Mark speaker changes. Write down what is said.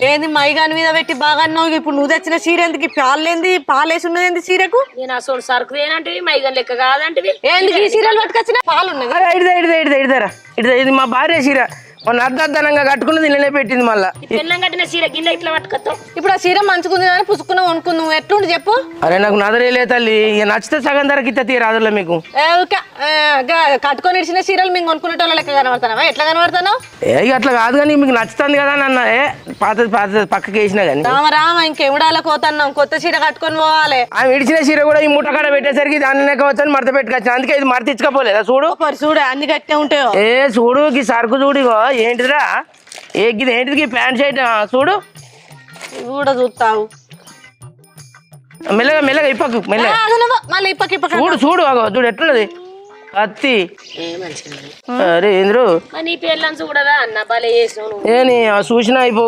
Speaker 1: ఏంది మైగాని మీద పెట్టి బాగా అన్నావు. ఇప్పుడు నువ్వు తెచ్చిన చీర ఎందుకు పాలేంది పాలేసి ఉన్నది ఏంది చీరకు?
Speaker 2: నేను అసలు సరుకు ఏనంటివి మైగన్ లెక్క కాదంటివి.
Speaker 1: ఏంది ఈ చీరలు పట్టుకొచ్చిన పాలు ఉన్నది.
Speaker 3: ఇది మా భార్య చీర మొన్న అర్ధనంగా కట్టుకున్నది నిన్నే పెట్టింది. మళ్ళా
Speaker 2: పెళ్ళం కట్టిన చీర కింద ఇట్లా పట్టుకొస్తావు.
Speaker 1: ఇప్పుడు ఆ చీర మంచుకుంది కానీ పుసుకున్నావు అనుకుందాం. ఎట్లుండి చెప్పు.
Speaker 3: అరే నాకు నదరేలే తల్లి, ఇక నచ్చితే సగం ధరకి ఇస్తా తీరా అదులో మీకు.
Speaker 1: కట్టుకొని ఇచ్చిన చీరలు మేము కొనుక్కునేటోళ్ళ లెక్క కనబడతావా? ఎట్లా కనబడతావు?
Speaker 3: ఇక అట్లా కాదు కానీ మీకు నచ్చుతుంది కదా అని అన్న. పాతది పక్కకి వేసినా కానీ
Speaker 1: రామ ఇంకెవడాల కోతన్నాం. కొత్త చీర కట్టుకొని పోవాలి.
Speaker 3: ఆమె విడిచిన చీర కూడా ఈ ముట్ట కాడ పెట్టేసరికి దాన్ని లెక్కవచ్చని మడత పెట్టుకొచ్చాను. అందుకే ఇది మడత ఇచ్చుకోపోలేదా? చూడు
Speaker 1: చూడు అన్ని గట్టే ఉంటాయో.
Speaker 3: చూడు ఈ సరుకు చూడు. ఇగో ఏంటిదిరా ఇది ఏంటిది ప్యాంట్ షర్ట్ చూడు.
Speaker 1: కూడా చూస్తావు
Speaker 3: మెల్లగా ఇప్పకు మెల్లగా
Speaker 1: మళ్ళీ ఇప్పకి
Speaker 3: చూడు అగో చూడు ఎట్లున్నది కత్తి. అరే ఏంద్రు
Speaker 2: నీ పెళ్ళని చూడదా అన్న భలే చేసినావు.
Speaker 3: చూసినా అయిపో